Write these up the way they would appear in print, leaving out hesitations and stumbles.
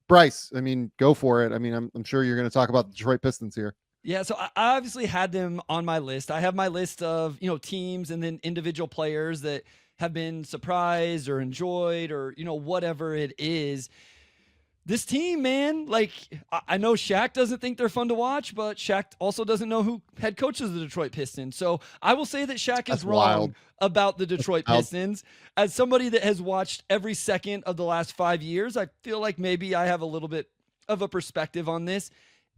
Bryce, I mean, go for it. I mean, I'm sure you're going to talk about the Detroit Pistons here. Yeah, so I obviously had them on my list. I have my list of, teams and then individual players that have been surprised or enjoyed or, whatever it is. This team, man, like I know Shaq doesn't think they're fun to watch, but Shaq also doesn't know who head coaches the Detroit Pistons. So I will say that Shaq is That's wrong wild. about the That's Detroit wild. Pistons. As somebody that has watched every second of the last 5 years, I feel like maybe I have a little bit of a perspective on this.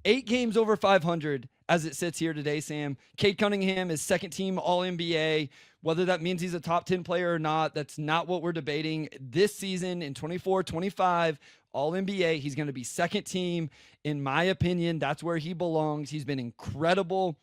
8 games over 500 as it sits here today, Sam. Cade Cunningham is second team All NBA. Whether that means he's a top 10 player or not, that's not what we're debating. This season in 24-25, All NBA, he's going to be second team. In my opinion, that's where he belongs. He's been incredible.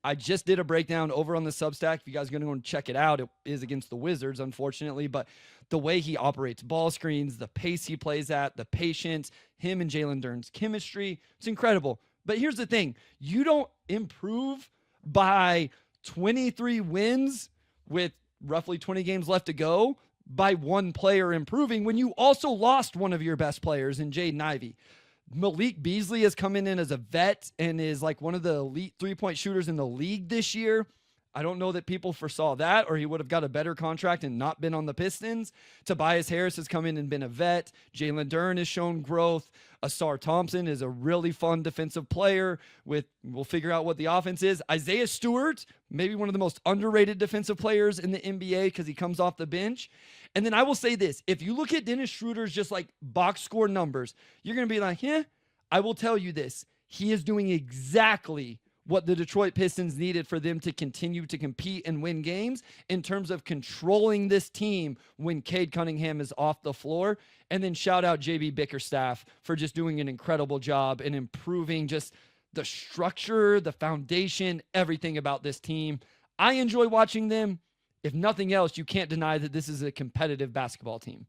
I just did a breakdown over on the Substack. If you guys are going to go and check it out, it is against the Wizards, unfortunately. But the way he operates ball screens, the pace he plays at, the patience, him and Jalen Duren's chemistry, it's incredible. But here's the thing. You don't improve by 23 wins with roughly 20 games left to go by one player improving when you also lost one of your best players in Jaden Ivey. Malik Beasley has come in as a vet and is like one of the elite three-point shooters in the league this year. I don't know that people foresaw that, or he would have got a better contract and not been on the Pistons. Tobias Harris has come in and been a vet. Jalen Duren has shown growth. Asar Thompson is a really fun defensive player. We'll figure out what the offense is. Isaiah Stewart, maybe one of the most underrated defensive players in the NBA because he comes off the bench. And then I will say this. If you look at Dennis Schroeder's just like box score numbers, you're going to be like, I will tell you this. He is doing exactly what the Detroit Pistons needed for them to continue to compete and win games in terms of controlling this team when Cade Cunningham is off the floor. And then shout out JB Bickerstaff for just doing an incredible job and improving just the structure, the foundation, everything about this team. I enjoy watching them. If nothing else, you can't deny that this is a competitive basketball team.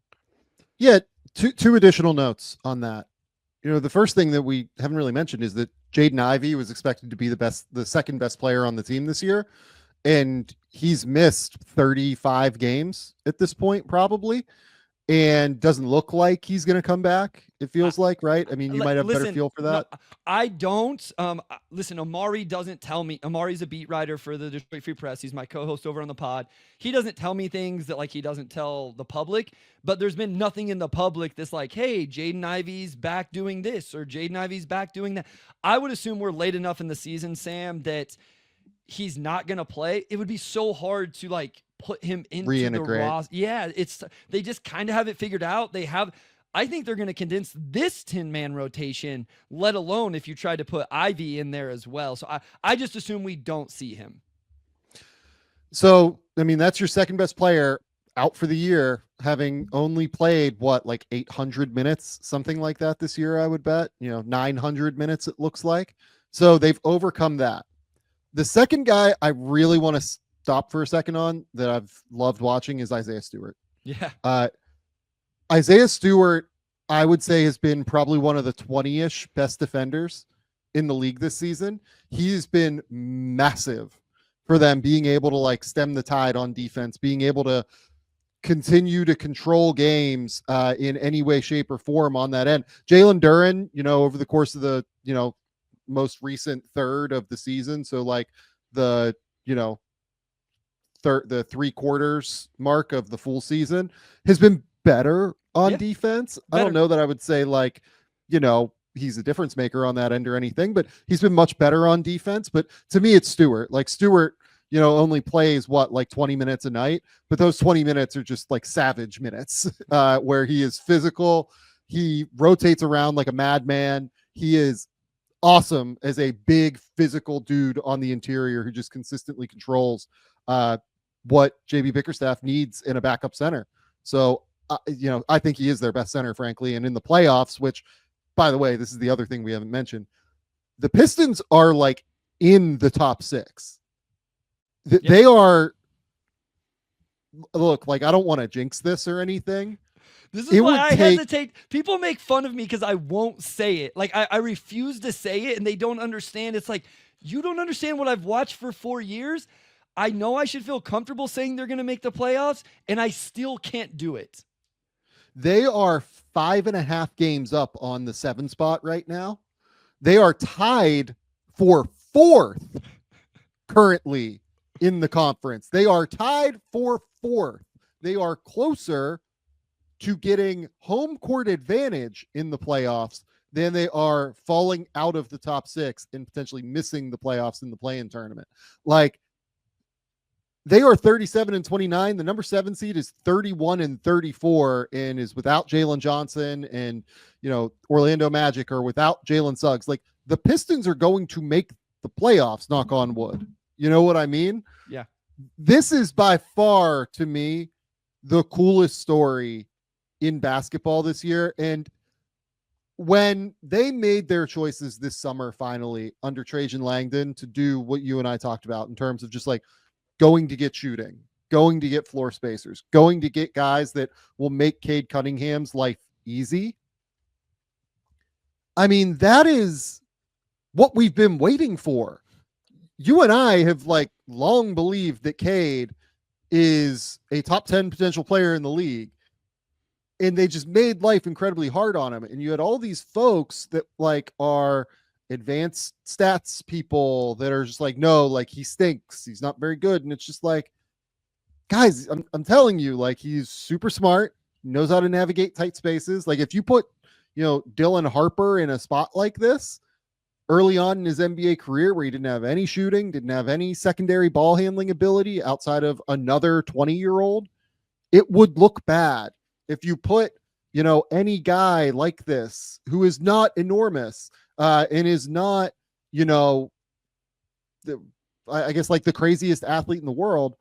Yeah, two additional notes on that. The first thing that we haven't really mentioned is that Jaden Ivey was expected to be the second best player on the team this year, and he's missed 35 games at this point, probably, and doesn't look like he's going to come back. It feels like, right? I mean, you might have better feel for that. No, I don't. Listen, Amari doesn't tell me. Amari's a beat writer for the Detroit Free Press. He's my co-host over on the pod. He doesn't tell me things that like he doesn't tell the public, but there's been nothing in the public that's like, hey, Jaden Ivey's back doing this or Jaden Ivey's back doing that. I would assume we're late enough in the season, Sam, that he's not going to play. It would be so hard to like put him into the roster. Yeah, they just kind of have it figured out. I think they're going to condense this 10-man rotation, let alone if you try to put Ivy in there as well. So I just assume we don't see him. So, I mean, that's your second best player out for the year, having only played, like 800 minutes, something like that this year, I would bet. 900 minutes it looks like. So they've overcome that. The second guy I really want to stop for a second on that I've loved watching is Isaiah Stewart. Yeah. Isaiah Stewart, I would say, has been probably one of the 20-ish best defenders in the league this season. He's been massive for them, being able to like stem the tide on defense, being able to continue to control games in any way, shape, or form on that end. Jalen Duren, over the course of the, most recent third of the season, so like the, the 3/4 mark of the full season, has been better on defense. Better. I don't know that I would say like, he's a difference maker on that end or anything, but he's been much better on defense. But to me, it's Stewart. Like Stewart, only plays like 20 minutes a night, but those 20 minutes are just like savage minutes where he is physical. He rotates around like a madman. He is awesome as a big physical dude on the interior who just consistently controls what JB Bickerstaff needs in a backup center. So, I think he is their best center, frankly. And in the playoffs, which, by the way, this is the other thing we haven't mentioned, the Pistons are like in the top 6. They are, look, like I don't want to jinx this or anything. This is why I hesitate. People make fun of me because I won't say it. Like I refuse to say it and they don't understand. It's like, you don't understand what I've watched for 4 years. I know I should feel comfortable saying they're going to make the playoffs and I still can't do it. They are 5.5 games up on the 7 spot right now. They are tied for 4th currently in the conference. They are tied for 4th. They are closer to getting home court advantage in the playoffs than they are falling out of the top 6 and potentially missing the playoffs in the play-in tournament. Like, they are 37-29. The number 7 seed is 31-34 and is without Jalen Johnson, and Orlando Magic are without Jalen Suggs. Like, the Pistons are going to make the playoffs, knock on wood. You know what I mean? Yeah. This is by far, to me, the coolest story in basketball this year. And when they made their choices this summer, finally, under Trajan Langdon, to do what you and I talked about in terms of just like going to get shooting, going to get floor spacers, going to get guys that will make Cade Cunningham's life easy. I mean, that is what we've been waiting for. You and I have like long believed that Cade is a top 10 potential player in the league, and they just made life incredibly hard on him. And you had all these folks that like are advanced stats people that are just like, no, like he stinks, he's not very good. And it's just like, guys, I'm telling you, like, he's super smart, knows how to navigate tight spaces. Like, if you put Dylan Harper in a spot like this early on in his NBA career, where he didn't have any shooting, didn't have any secondary ball handling ability outside of another 20-year-old, it would look bad. If you put any guy like this who is not enormous and is not I guess like the craziest athlete in the world,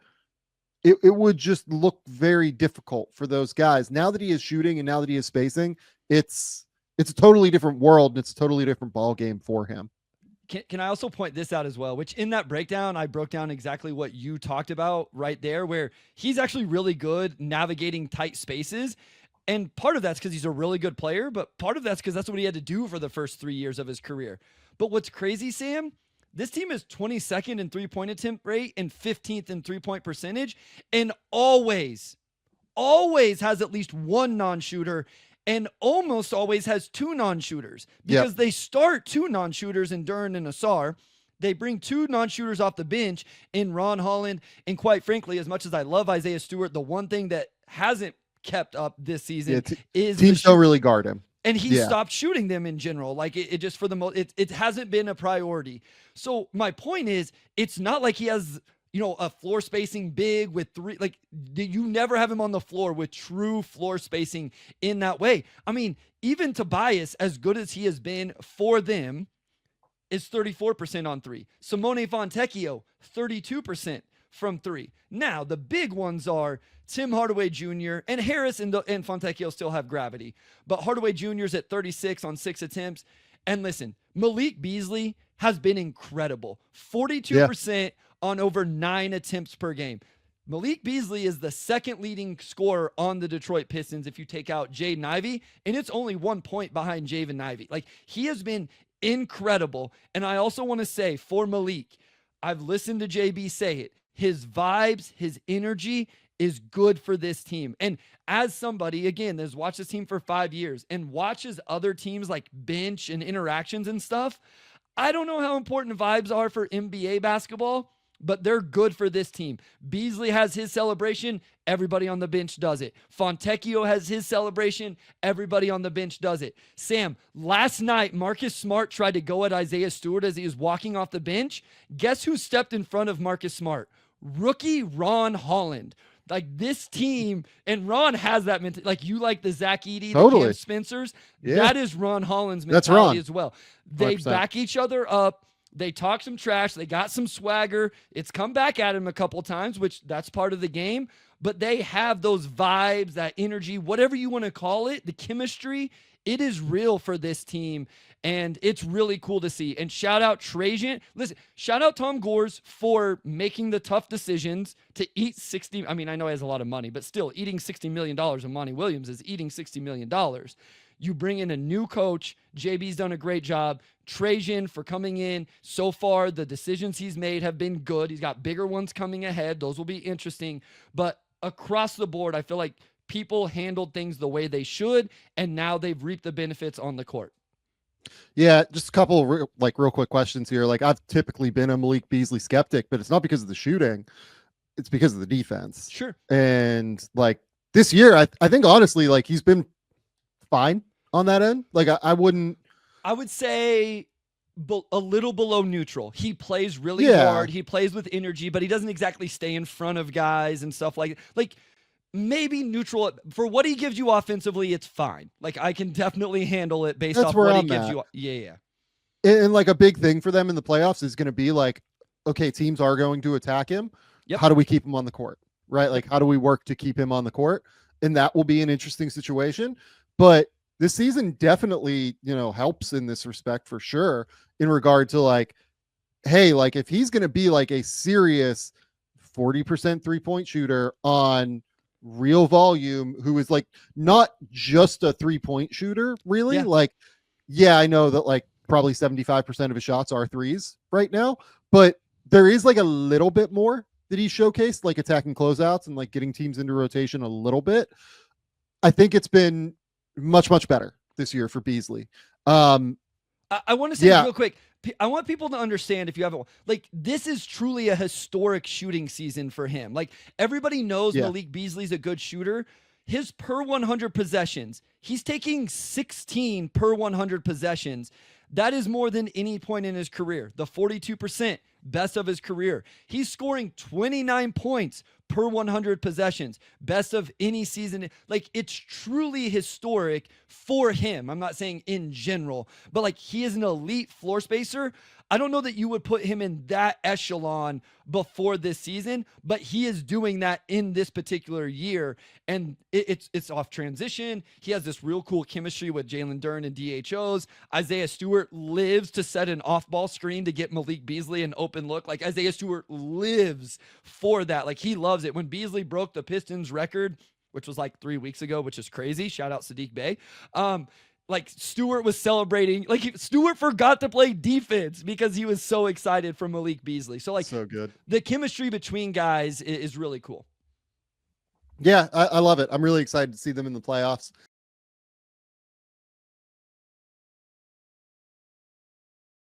it would just look very difficult for those guys. Now that he is shooting and now that he is spacing, it's a totally different world, and it's a totally different ball game for him. Can I also point this out as well, which in that breakdown, I broke down exactly what you talked about right there, where he's actually really good navigating tight spaces. And part of that's because he's a really good player, but part of that's because that's what he had to do for the first 3 years of his career. But what's crazy, Sam, this team is 22nd in three-point attempt rate and 15th in three-point percentage, and always has at least one non-shooter, and almost always has 2 non-shooters, because they start 2 non-shooters in Duren and Asar. They bring 2 non-shooters off the bench in Ron Holland. And quite frankly, as much as I love Isaiah Stewart, the one thing that hasn't kept up this season is teams don't really guard him. And he stopped shooting them in general. Like it just for the most, it hasn't been a priority. So my point is, it's not like he has a floor spacing big with 3, like you never have him on the floor with true floor spacing in that way. I mean, even Tobias, as good as he has been for them, is 34% on 3. Simone Fontecchio, 32% from 3. Now, the big ones are Tim Hardaway Jr. and Harris and Fontecchio still have gravity. But Hardaway Jr. is at 36 on 6 attempts. And listen, Malik Beasley has been incredible. 42% on over 9 attempts per game. Malik Beasley is the second leading scorer on the Detroit Pistons if you take out Jaden Ivey, and it's only 1 point behind Jaden Ivey. Like, he has been incredible. And I also want to say, for Malik, I've listened to JB say it, his vibes, his energy is good for this team. And as somebody, again, that's watched this team for 5 years and watches other teams like bench and interactions and stuff, I don't know how important vibes are for NBA basketball, but they're good for this team. Beasley has his celebration. Everybody on the bench does it. Fontecchio has his celebration. Everybody on the bench does it. Sam, last night, Marcus Smart tried to go at Isaiah Stewart as he was walking off the bench. Guess who stepped in front of Marcus Smart? Rookie Ron Holland. Like, this team, and Ron has that mentality. Like, you like the Zach Edey, the Cam Spencers. Yeah. That is Ron Holland's mentality as well. They 100%. Back each other up. They talk some trash. They got some swagger. It's come back at him a couple times, which that's part of the game. But they have those vibes, that energy, whatever you want to call it, the chemistry. It is real for this team, and it's really cool to see. And shout out Trajan. Listen, shout out Tom Gores for making the tough decisions to eat 60. I mean, I know he has a lot of money, but still, eating $60 million of Monty Williams is eating $60 million. You bring in a new coach. JB's done a great job. Trajan for coming in. So far, the decisions he's made have been good. He's got bigger ones coming ahead. Those will be interesting. But across the board, I feel like people handled things the way they should, and now they've reaped the benefits on the court. Yeah, just a couple real quick questions here. Like, I've typically been a Malik Beasley skeptic, but it's not because of the shooting, it's because of the defense. Sure. And like this year, I think honestly, like he's been fine on that end. Like I would say a little below neutral. He plays really hard. He plays with energy, but he doesn't exactly stay in front of guys and stuff like maybe neutral for what he gives you offensively. It's fine. Like I can definitely handle it based off what he gives you. Yeah. And like a big thing for them in the playoffs is going to be like, okay, teams are going to attack him. Yep. How do we keep him on the court? Right? Like how do we work to keep him on the court? And that will be an interesting situation. But this season definitely, helps in this respect for sure, in regard to like, hey, like if he's going to be like a serious 40% 3-point shooter on real volume, who is like not just a 3-point shooter, really, I know that like probably 75% of his shots are threes right now, but there is like a little bit more that he showcased, like attacking closeouts and like getting teams into rotation a little bit. I think it's been much, much better this year for Beasley. I want to say real quick, I want people to understand, if you haven't, like, this is truly a historic shooting season for him. Like, everybody knows Malik Beasley's a good shooter. His per 100 possessions, he's taking 16 per 100 possessions. That is more than any point in his career. The 42%, best of his career. He's scoring 29 points per 100 possessions, best of any season. Like, it's truly historic for him. I'm not saying in general, but like, he is an elite floor spacer. I don't know that you would put him in that echelon before this season, but he is doing that in this particular year. And it's off transition. He has this real cool chemistry with Jalen Duren and DHOs. Isaiah Stewart lives to set an off-ball screen to get Malik Beasley an open look. Like, Isaiah Stewart lives for that. Like, he loves it. When Beasley broke the Pistons record, which was like 3 weeks ago, which is crazy. Shout out Sadiq Bey. Like, Stewart was celebrating. Like, Stewart forgot to play defense because he was so excited for Malik Beasley. So, like, so good. The chemistry between guys is really cool. Yeah, I love it. I'm really excited to see them in the playoffs.